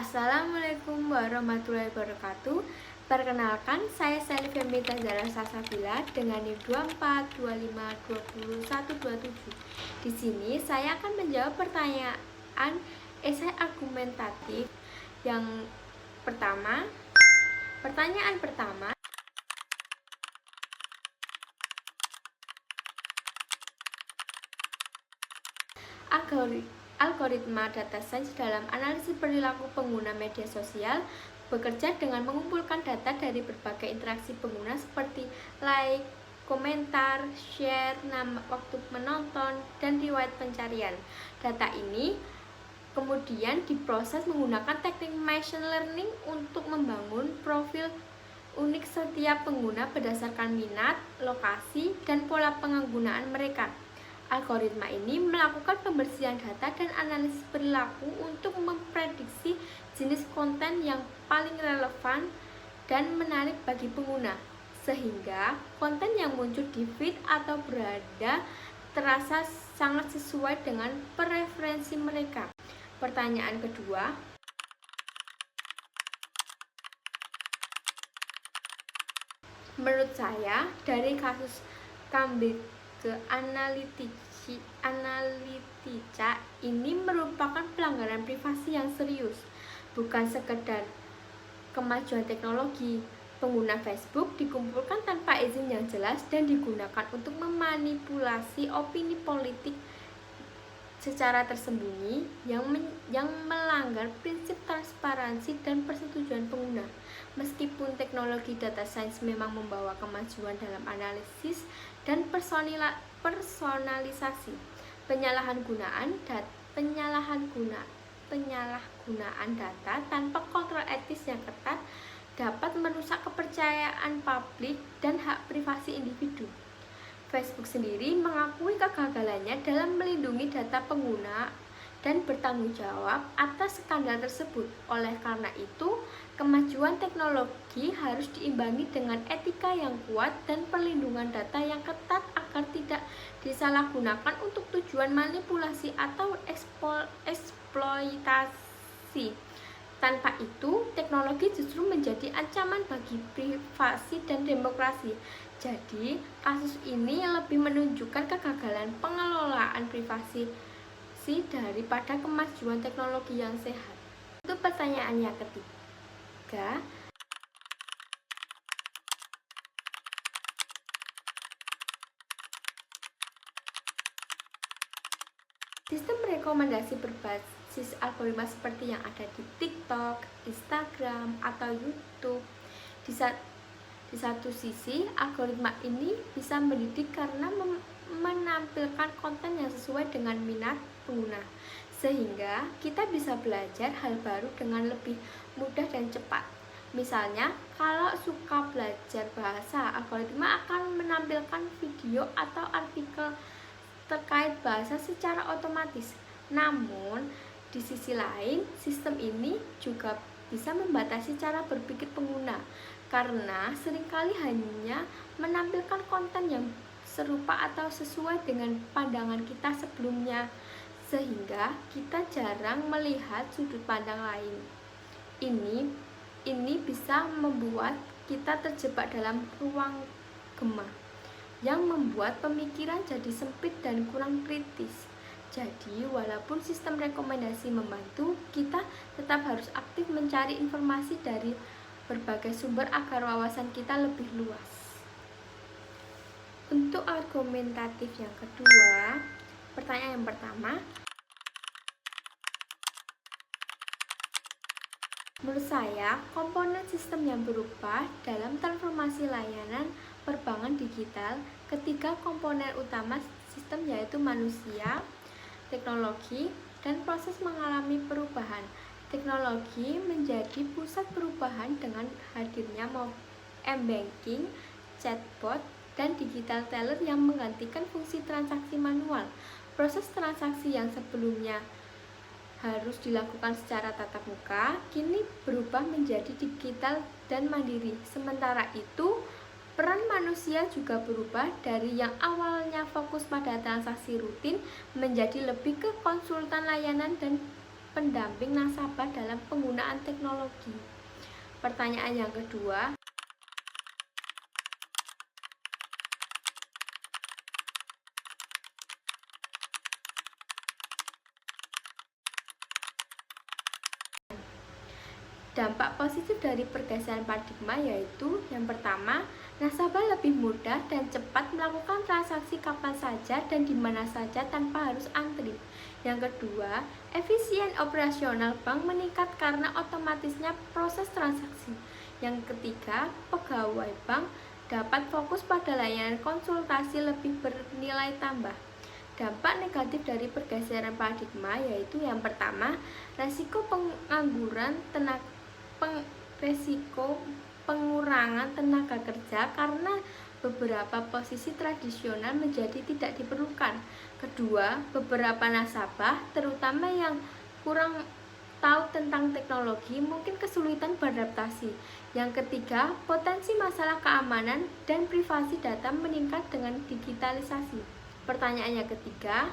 Assalamualaikum warahmatullahi wabarakatuh. Perkenalkan, saya Selly Femita Zara Salsabila dengan NIM 2425202127. Di sini saya akan menjawab pertanyaan esai argumentatif yang pertama. Pertanyaan pertama, algoritma data science dalam analisis perilaku pengguna media sosial bekerja dengan mengumpulkan data dari berbagai interaksi pengguna seperti like, komentar, share, nama, waktu menonton, dan riwayat pencarian. Data ini kemudian diproses menggunakan teknik machine learning untuk membangun profil unik setiap pengguna berdasarkan minat, lokasi, dan pola penggunaan mereka. Algoritma ini melakukan pembersihan data dan analisis perilaku untuk memprediksi jenis konten yang paling relevan dan menarik bagi pengguna, sehingga konten yang muncul di feed atau berada terasa sangat sesuai dengan preferensi mereka. Pertanyaan kedua, menurut saya dari kasus Cambridge Analytica ini merupakan pelanggaran privasi yang serius, bukan sekedar kemajuan teknologi. Pengguna Facebook dikumpulkan tanpa izin yang jelas dan digunakan untuk memanipulasi opini politik secara tersembunyi yang melanggar prinsip transparansi dan persetujuan pengguna. Meskipun teknologi data science memang membawa kemajuan dalam analisis dan personalisasi, penyalahgunaan data tanpa kontrol etis yang ketat dapat merusak kepercayaan publik dan hak privasi individu. Facebook sendiri mengakui kegagalannya dalam melindungi data pengguna dan bertanggung jawab atas skandal tersebut. Oleh karena itu, kemajuan teknologi harus diimbangi dengan etika yang kuat dan perlindungan data yang ketat agar tidak disalahgunakan untuk tujuan manipulasi atau eksploitasi. Tanpa itu, teknologi justru menjadi ancaman bagi privasi dan demokrasi. Jadi, kasus ini lebih menunjukkan kegagalan pengelolaan privasi daripada kemajuan teknologi yang sehat. Untuk pertanyaan yang ketiga, sistem rekomendasi berbasis algoritma seperti yang ada di TikTok, Instagram, atau YouTube. Di satu sisi, algoritma ini bisa mendidik karena menampilkan konten yang sesuai dengan minat pengguna, sehingga kita bisa belajar hal baru dengan lebih mudah dan cepat. Misalnya, kalau suka belajar bahasa, algoritma akan menampilkan video atau artikel terkait bahasa secara otomatis. Namun, di sisi lain, sistem ini juga bisa membatasi cara berpikir pengguna, karena seringkali hanya menampilkan konten yang serupa atau sesuai dengan pandangan kita sebelumnya, sehingga kita jarang melihat sudut pandang lain. Ini bisa membuat kita terjebak dalam ruang gema yang membuat pemikiran jadi sempit dan kurang kritis. Jadi, walaupun sistem rekomendasi membantu, kita tetap harus aktif mencari informasi dari berbagai sumber agar wawasan kita lebih luas. Untuk argumentatif yang kedua, pertanyaan yang pertama, menurut saya, komponen sistem yang berubah dalam transformasi layanan perbankan digital, ketiga komponen utama sistem yaitu manusia, teknologi, dan proses mengalami perubahan. Teknologi menjadi pusat perubahan dengan hadirnya m-banking, chatbot, dan digital teller yang menggantikan fungsi transaksi manual. Proses transaksi yang sebelumnya harus dilakukan secara tatap muka, kini berubah menjadi digital dan mandiri. Sementara itu, peran manusia juga berubah dari yang awalnya fokus pada transaksi rutin menjadi lebih ke konsultan layanan dan pendamping nasabah dalam penggunaan teknologi. Pertanyaan yang kedua, dampak positif dari pergeseran paradigma yaitu yang pertama, nasabah lebih mudah dan cepat melakukan transaksi kapan saja dan di mana saja tanpa harus antri. Yang kedua, efisien operasional bank meningkat karena otomatisnya proses transaksi. Yang ketiga, pegawai bank dapat fokus pada layanan konsultasi lebih bernilai tambah. Dampak negatif dari pergeseran paradigma yaitu yang pertama, resiko pengurangan tenaga kerja karena beberapa posisi tradisional menjadi tidak diperlukan. Kedua, beberapa nasabah, terutama yang kurang tahu tentang teknologi, mungkin kesulitan beradaptasi. Yang ketiga, potensi masalah keamanan dan privasi data meningkat dengan digitalisasi. Pertanyaan yang ketiga,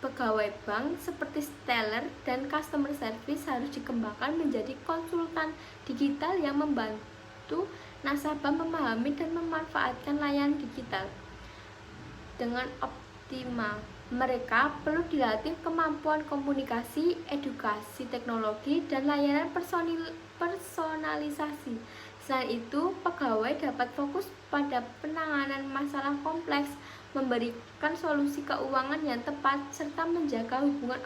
pegawai bank seperti teller dan customer service harus dikembangkan menjadi konsultan digital yang membantu nasabah memahami dan memanfaatkan layanan digital dengan optimal. Mereka perlu dilatih kemampuan komunikasi, edukasi teknologi, dan layanan personalisasi. Selain itu, pegawai dapat fokus pada penanganan masalah kompleks, memberikan solusi keuangan yang tepat, serta menjaga hubungan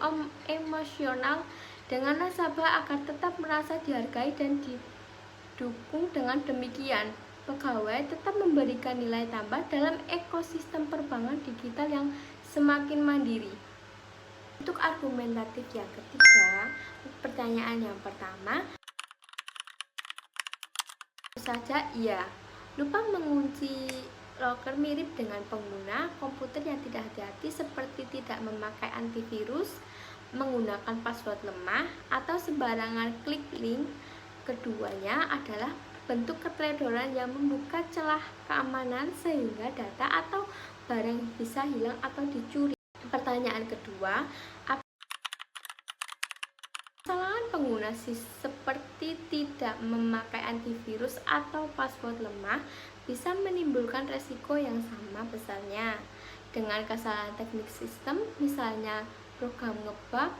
emosional dengan nasabah agar tetap merasa dihargai dan didukung. Dengan demikian, pegawai tetap memberikan nilai tambah dalam ekosistem perbankan digital yang semakin mandiri. Untuk argumentatif yang ketiga, pertanyaan yang pertama, saja iya, lupa mengunci loker mirip dengan pengguna komputer yang tidak hati-hati seperti tidak memakai antivirus, menggunakan password lemah, atau sembarangan klik link. Keduanya adalah bentuk keteledoran yang membuka celah keamanan sehingga data atau barang bisa hilang atau dicuri. Pertanyaan kedua, kesalahan pengguna seperti tidak memakai antivirus atau password lemah bisa menimbulkan resiko yang sama besarnya dengan kesalahan teknik sistem, misalnya program ngebug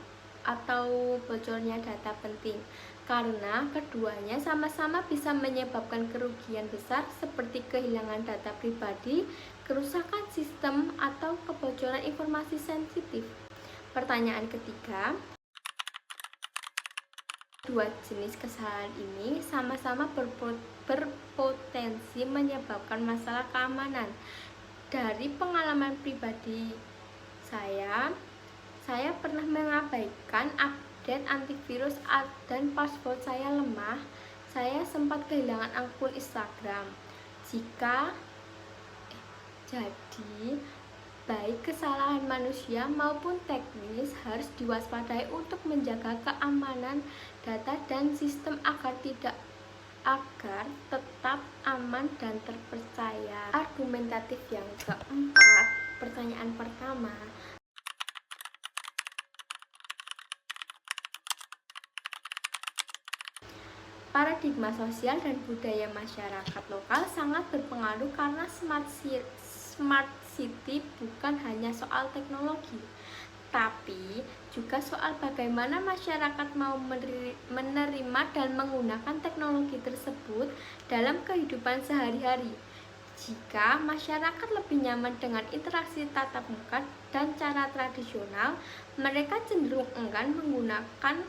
atau bocornya data penting, karena keduanya sama-sama bisa menyebabkan kerugian besar seperti kehilangan data pribadi, kerusakan sistem, atau kebocoran informasi sensitif. Pertanyaan ketiga, dua jenis kesalahan ini sama-sama berpotensi menyebabkan masalah keamanan. Dari pengalaman pribadi saya pernah mengabaikan update antivirus dan password saya lemah. Saya sempat kehilangan akun Instagram. Jadi, baik kesalahan manusia maupun teknis harus diwaspadai untuk menjaga keamanan data dan sistem agar tetap aman dan terpercaya. Argumentatif yang keempat, pertanyaan pertama, paradigma sosial dan budaya masyarakat lokal sangat berpengaruh karena smart city bukan hanya soal teknologi, tapi juga soal bagaimana masyarakat mau menerima dan menggunakan teknologi tersebut dalam kehidupan sehari-hari. Jika masyarakat lebih nyaman dengan interaksi tatap muka dan cara tradisional, mereka cenderung enggan menggunakan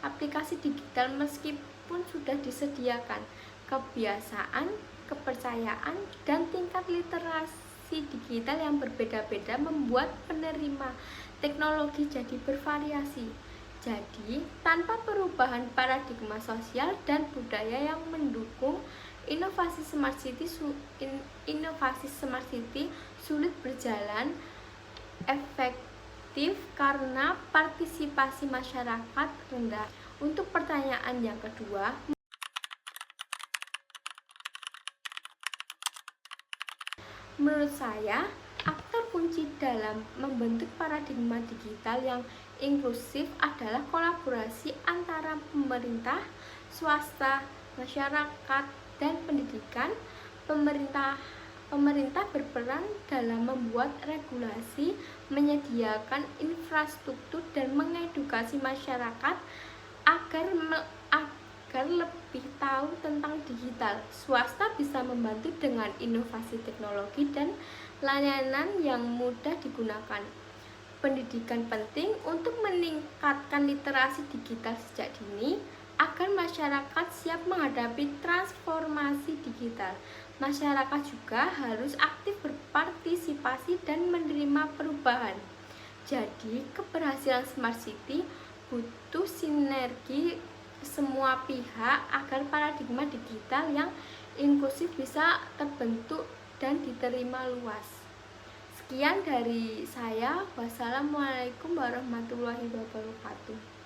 aplikasi digital meskipun sudah disediakan. Kebiasaan, kepercayaan, dan tingkat literasi digital yang berbeda-beda membuat penerima teknologi jadi bervariasi. Jadi, tanpa perubahan paradigma sosial dan budaya yang mendukung, inovasi smart city sulit berjalan efektif karena partisipasi masyarakat rendah. Untuk pertanyaan yang kedua, Menurut saya, aktor kunci dalam membentuk paradigma digital yang inklusif adalah kolaborasi antara pemerintah, swasta, masyarakat, dan pendidikan. Pemerintah berperan dalam membuat regulasi, menyediakan infrastruktur, dan mengedukasi masyarakat agar lebih tahu tentang digital. Swasta bisa membantu dengan inovasi teknologi dan layanan yang mudah digunakan. Pendidikan penting untuk meningkatkan literasi digital sejak dini agar masyarakat siap menghadapi transformasi digital. Masyarakat juga harus aktif berpartisipasi dan menerima perubahan. Jadi, keberhasilan Smart City butuh sinergi semua pihak agar paradigma digital yang inklusif bisa terbentuk dan diterima luas. Sekian dari saya. Wassalamualaikum warahmatullahi wabarakatuh.